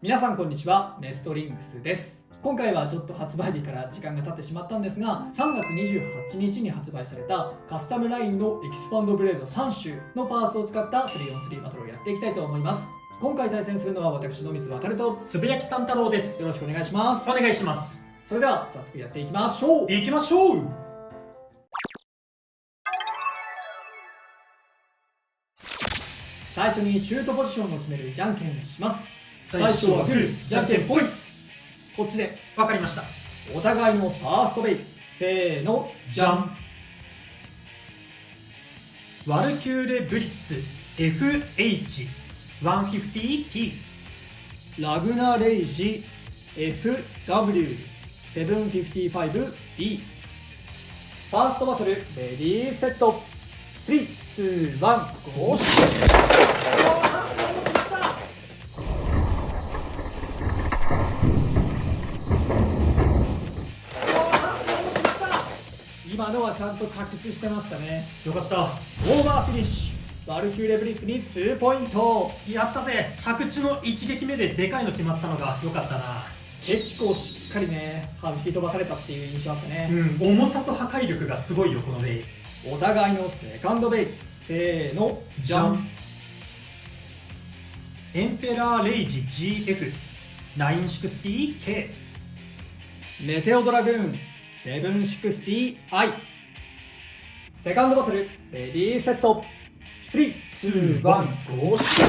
皆さんこんにちは、ネストリングスです。今回はちょっと発売日から時間が経ってしまったんですが、3月28日に発売されたカスタムラインのエキスパンドブレード3種のパーツを使った 3on3 バトルをやっていきたいと思います。今回対戦するのは私の水渡とつぶやきさん太郎です。よろしくお願いします。お願いします。それでは早速やっていきましょう。行きましょう。最初にシュートポジションを決めるじゃんけんをします。最初はグー、じゃんけんぽい。こっちでわかりました。お互いのファーストベイ。せーの、じゃん。ワルキューレブリッツ FH150T ラグナレイジ FW755B。 ファーストバトルレディーセット。3、2、1、ゴー。今のはちゃんと着地してましたね。よかった。オーバーフィニッシュ。ワルキューレブリッツに2ポイント。やったぜ。着地の一撃目ででかいの決まったのがよかったな。結構しっかりね、弾き飛ばされたっていう印象あったね。重さと破壊力がすごいよこのベイ。お互いのセカンドベイ。せーの、じゃん。エンペラーレイジ GF960K メテオドラグーン 760i。 セカンドバトルレディーセット。3、2、1、ゴー。激しい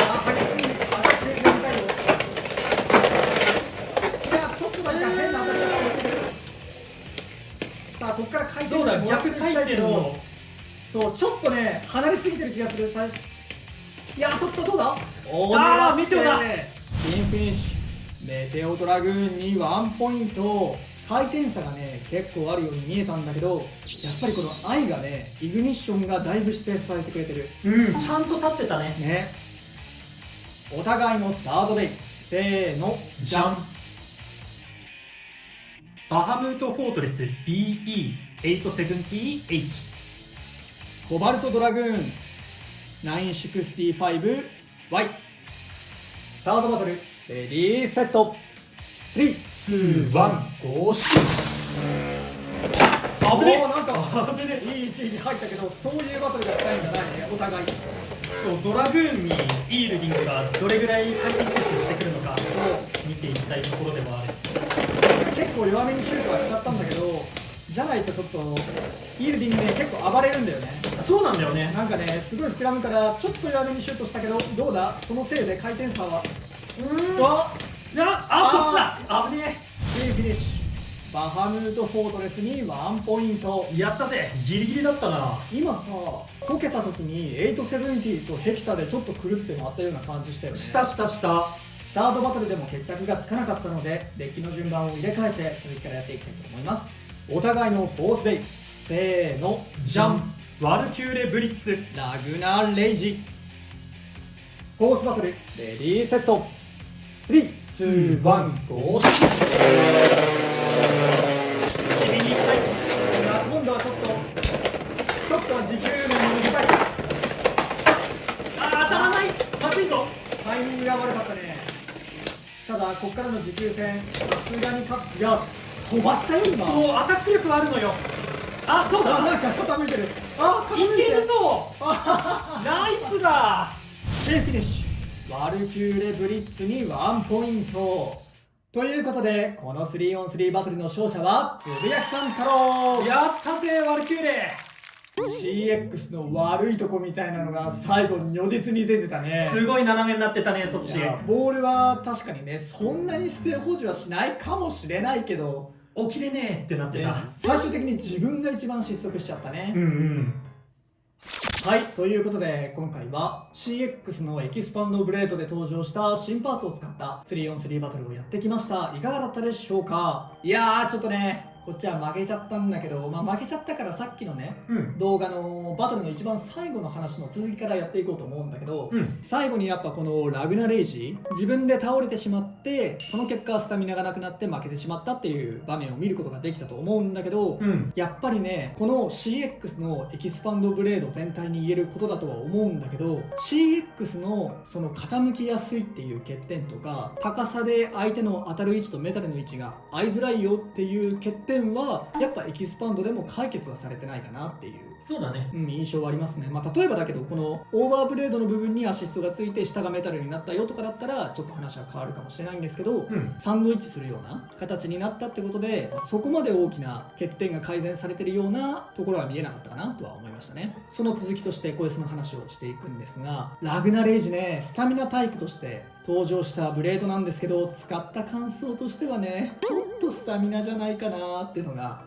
アタックみたいよ。いや、ちょっとなんか変な当たり方をしてる。さあ、ここから回転どうだ、逆回転の。そう、ちょっとね、離れすぎてる気がする。最初いや、ちょっとどうだ。あー、メテオだ。インフィニッシュ。メテオドラグーンに1ポイント。回転差がね、結構あるように見えたんだけど、やっぱりこの愛がね、イグニッションがだいぶ施設されてくれてる。ちゃんと立ってたね。ね。お互いのサードベイ。せーの、じゃん。バハムートフォートレス BE870H コバルトドラグーン 965Y。 サードバトルレディーセット。3、2、1、ゴーシュ。危ねえ。なんかいい位置に入ったけど、そういうバトルがしたいんじゃないね、お互い。そう、ドラグーンにイールディングがどれぐらい回転プッシュしてくるのか見ていきたいところでもある。結構弱めにシュートはしちゃったんだけど、じゃないとちょっとイールディングね、結構暴れるんだよね。そうなんだよね。なんかね、すごい膨らむからちょっと弱めにシュートしたけど、どうだ、そのせいで回転差はこっちだ。危ねいいフィニッシュ。バハムートフォートレスに1ポイント。え。やったぜ。ギリギリだったな。今さ、こけた時に870とヘキサでちょっと狂って回ったような感じしたよね。した。サードバトルでも決着がつかなかったので、デッキの順番を入れ替えて続きからやっていきたいと思います。お互いのフォースベイ。せーの、じゃん。ワルキューレブリッツラグナレイジ。フォースバトルレディーセット。3、2、1、ゴーシュ。君に行きたい。今度はちょっと持久面に短い。当たらない。まずいぞ。タイミングが悪かったね。ただここからの持久戦、さすがにいや、飛ばしたよ今。そう、アタック力はあるのよ。どうだ。なんか傾いてる。いけるぞ。ナイスだ。でフィニッシュ。ワルキューレブリッツに1ポイント。ということで、この 3on3 バトルの勝者はつぶやきさん太郎。やったぜワルキューレ。 CX の悪いとこみたいなのが最後に如実に出てたね。すごい斜めになってたね、そっち。ボールは確かにね、そんなに捨て保持はしないかもしれないけど、起きれねえってなってた。最終的に自分が一番失速しちゃったね。はい、ということで今回は CX のエキスパンドブレードで登場した新パーツを使った 3on3 バトルをやってきました。いかがだったでしょうか。いやー、ちょっとね、こっちは負けちゃったんだけど、負けちゃったからさっきのねうん動画のバトルの一番最後の話の続きからやっていこうと思うんだけど、最後にやっぱこのラグナレイジ自分で倒れてしまって、その結果スタミナがなくなって負けてしまったっていう場面を見ることができたと思うんだけど、やっぱりねこの CX のエキスパンドブレード全体に言えることだとは思うんだけど、 CX のその傾きやすいっていう欠点とか、高さで相手の当たる位置とメタルの位置が合いづらいよっていう欠点はやっぱエキスパンドでも解決はされてないかなっていう、そうだね。印象はありますね。例えばだけどこのオーバーブレードの部分にアシストがついて下がメタルになったよとかだったらちょっと話は変わるかもしれないんですけど、サンドイッチするような形になったってことで、そこまで大きな欠点が改善されてるようなところは見えなかったかなとは思いましたね。その続きとしてこいつの話をしていくんですが、ラグナレイジね、スタミナタイプとして登場したブレードなんですけど、使った感想としてはねちょっとスタミナじゃないかなっていうのが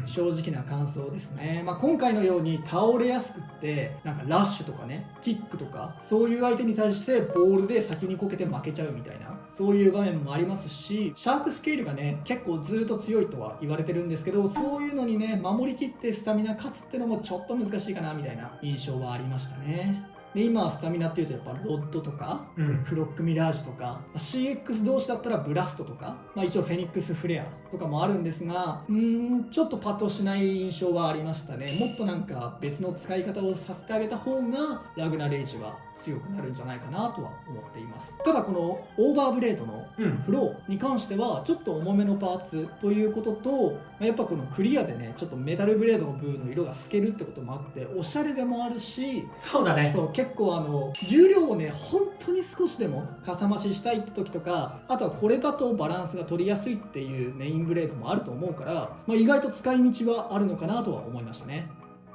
正直な感想ですね。今回のように倒れやすくってなんかラッシュとかねキックとかそういう相手に対してボールで先にこけて負けちゃうみたいな、そういう場面もありますし、シャークスケールがね結構ずっと強いとは言われてるんですけど、そういうのにね守りきってスタミナ勝つってのもちょっと難しいかなみたいな印象はありましたね。で今はスタミナっていうとやっぱロッドとか、クロックミラージュとか、CX 同士だったらブラストとか、一応フェニックスフレアとかもあるんですが、ちょっとパッとしない印象はありましたね。もっとなんか別の使い方をさせてあげた方がラグナレイジは強くなるんじゃないかなとは思っています。ただこのオーバーブレードのフローに関してはちょっと重めのパーツということと、やっぱこのクリアでねちょっとメタルブレードの部分の色が透けるってこともあっておしゃれでもあるし、そうだね。そう結構重量をね本当に少しでもかさ増ししたいって時とか、あとはこれだとバランスが取りやすいっていうメインブレードもあると思うから、意外と使い道はあるのかなとは思いましたね。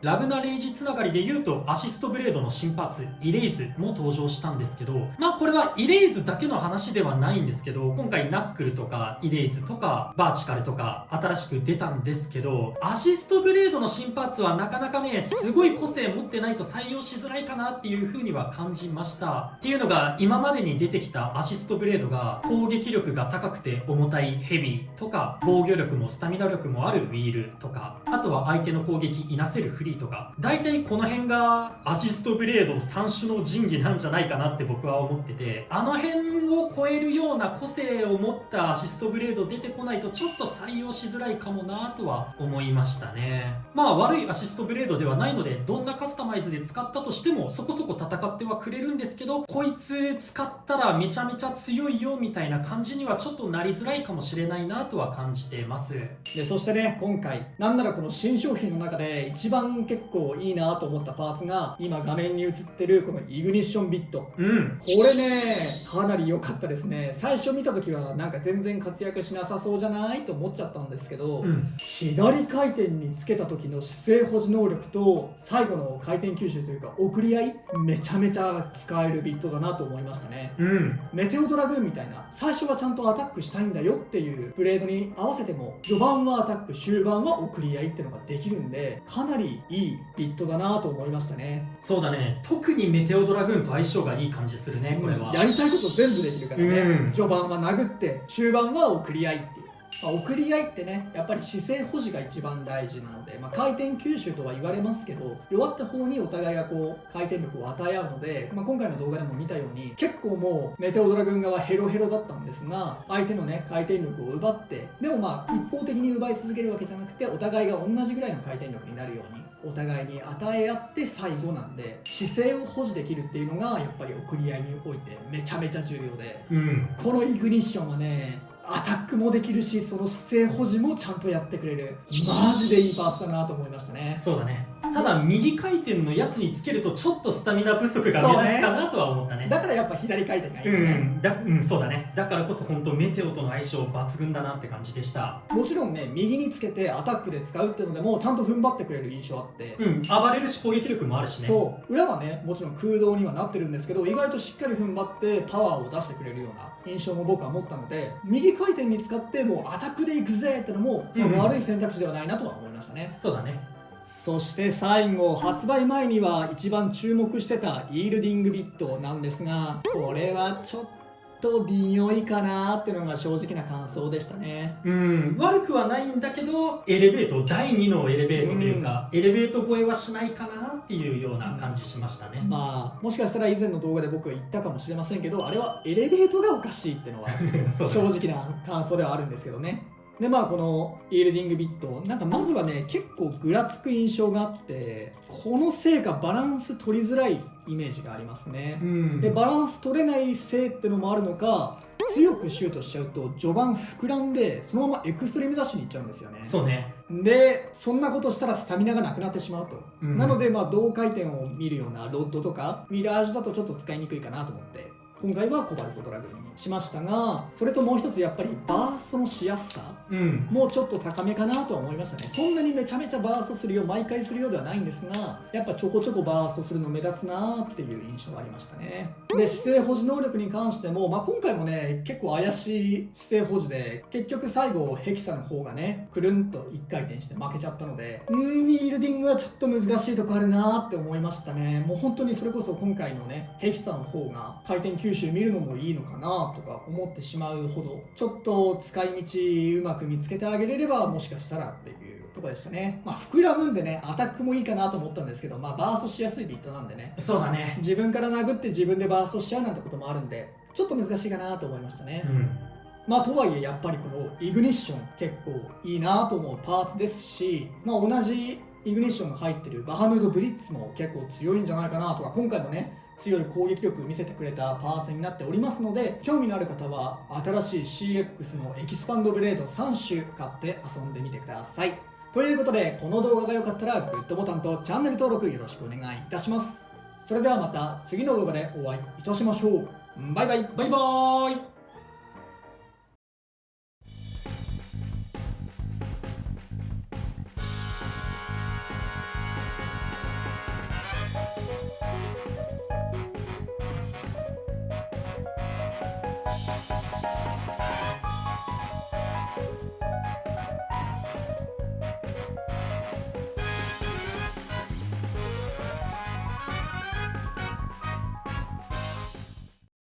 ラグナレイジつながりで言うとアシストブレードの新パーツイレイズも登場したんですけど、これはイレイズだけの話ではないんですけど、今回ナックルとかイレイズとかバーチカルとか新しく出たんですけど、アシストブレードの新パーツはなかなかねすごい個性持ってないと採用しづらいかなっていう風には感じました。っていうのが今までに出てきたアシストブレードが攻撃力が高くて重たいヘビーとか、防御力もスタミナ力もあるウィールとか、あとは相手の攻撃いなせるフリーとか、大体この辺がアシストブレード三種の神器なんじゃないかなって僕は思ってて、あの辺を超えるような個性を持ったアシストブレード出てこないとちょっと採用しづらいかもなとは思いましたね。悪いアシストブレードではないので、どんなカスタマイズで使ったとしてもそこそこ戦ってはくれるんですけど、こいつ使ったらめちゃめちゃ強いよみたいな感じにはちょっとなりづらいかもしれないなとは感じてます。でそしてね今回なんならこの新商品の中で一番結構いいなと思ったパーツが今画面に映ってるこのイグニッションビット、これねかなり良かったですね。最初見た時はなんか全然活躍しなさそうじゃないと思っちゃったんですけど、左回転につけた時の姿勢保持能力と最後の回転吸収というか送り合い、めちゃめちゃ使えるビットだなと思いましたね。メテオドラグーンみたいな最初はちゃんとアタックしたいんだよっていうブレードに合わせても序盤はアタック終盤は送り合いっていうのができるんで、かなりいいビットだなと思いましたね。そうだね、特にメテオドラグーンと相性がいい感じするね、これは。やりたいこと全部できるからね、序盤は殴って終盤は送り合いっていう。送り合いってねやっぱり姿勢保持が一番大事なので、回転吸収とは言われますけど、弱った方にお互いがこう回転力を与え合うので、今回の動画でも見たように結構もうメテオドラグーン側ヘロヘロだったんですが、相手のね回転力を奪って、でも一方的に奪い続けるわけじゃなくてお互いが同じぐらいの回転力になるようにお互いに与え合って最後なんで、姿勢を保持できるっていうのがやっぱり送り合いにおいてめちゃめちゃ重要で、このイグニッションはねアタックもできるし、その姿勢保持もちゃんとやってくれる、マジでいいパーツだなと思いましたね。そうだね。ただ右回転のやつにつけるとちょっとスタミナ不足が目立つかなとは思ったね。だからやっぱ左回転がいいね。そうだね。だからこそ本当メテオとの相性抜群だなって感じでした。もちろんね右につけてアタックで使うっていうのでもちゃんと踏ん張ってくれる印象あって、暴れるし攻撃力もあるしね。そう裏はねもちろん空洞にはなってるんですけど、意外としっかり踏ん張ってパワーを出してくれるような印象も僕は持ったので、右回転に使ってもうアタックでいくぜってのも、悪い選択肢ではないなとは思いましたね。そうだね。そして最後発売前には一番注目してたイールディングビットなんですが、これはちょっと微妙いかなっていうのが正直な感想でしたね。悪くはないんだけど、エレベート、第2のエレベートというか、エレベート越えはしないかなっていうような感じしましたね。まあもしかしたら以前の動画で僕が言ったかもしれませんけど、あれはエレベートがおかしいっていうのはそう正直な感想ではあるんですけどね。でまあこのイールディングビットなんかまずはね結構ぐらつく印象があって、このせいかバランス取りづらいイメージがありますね。でバランス取れないせいってのもあるのか、強くシュートしちゃうと序盤膨らんでそのままエクストリームダッシュに行っちゃうんですよね。そうね。でそんなことしたらスタミナがなくなってしまうと、なのでまあ同回転を見るようなロッドとかミラージュだとちょっと使いにくいかなと思って今回はコバルトドラグーンにしましたが、それともう一つやっぱりバーストのしやすさもうちょっと高めかなとは思いましたね。そんなにめちゃめちゃバーストするよ毎回するようではないんですが、やっぱちょこちょこバーストするの目立つなっていう印象がありましたね。で姿勢保持能力に関しても、今回もね結構怪しい姿勢保持で結局最後ヘキサの方がねくるんと1回転して負けちゃったので、イールディングはちょっと難しいとこあるなって思いましたね。もう本当にそれこそ今回のねヘキサの方が回転吸収見るのもいいのかなとか思ってしまうほど、ちょっと使い道うまく見つけてあげれればもしかしたらっていうところでしたね。膨らむんでねアタックもいいかなと思ったんですけど、バーストしやすいビットなんでね、そうだね。自分から殴って自分でバーストしちゃうなんてこともあるんでちょっと難しいかなと思いましたね。とはいえやっぱりこのイグニッション結構いいなと思うパーツですし、同じイグニッションが入ってるバハムードブリッツも結構強いんじゃないかなとか、今回もね強い攻撃力見せてくれたパーツになっておりますので、興味のある方は新しい CX のエキスパンドブレード3種買って遊んでみてください。ということでこの動画が良かったらグッドボタンとチャンネル登録よろしくお願いいたします。それではまた次の動画でお会いいたしましょう。バイバイ。バイバーイ。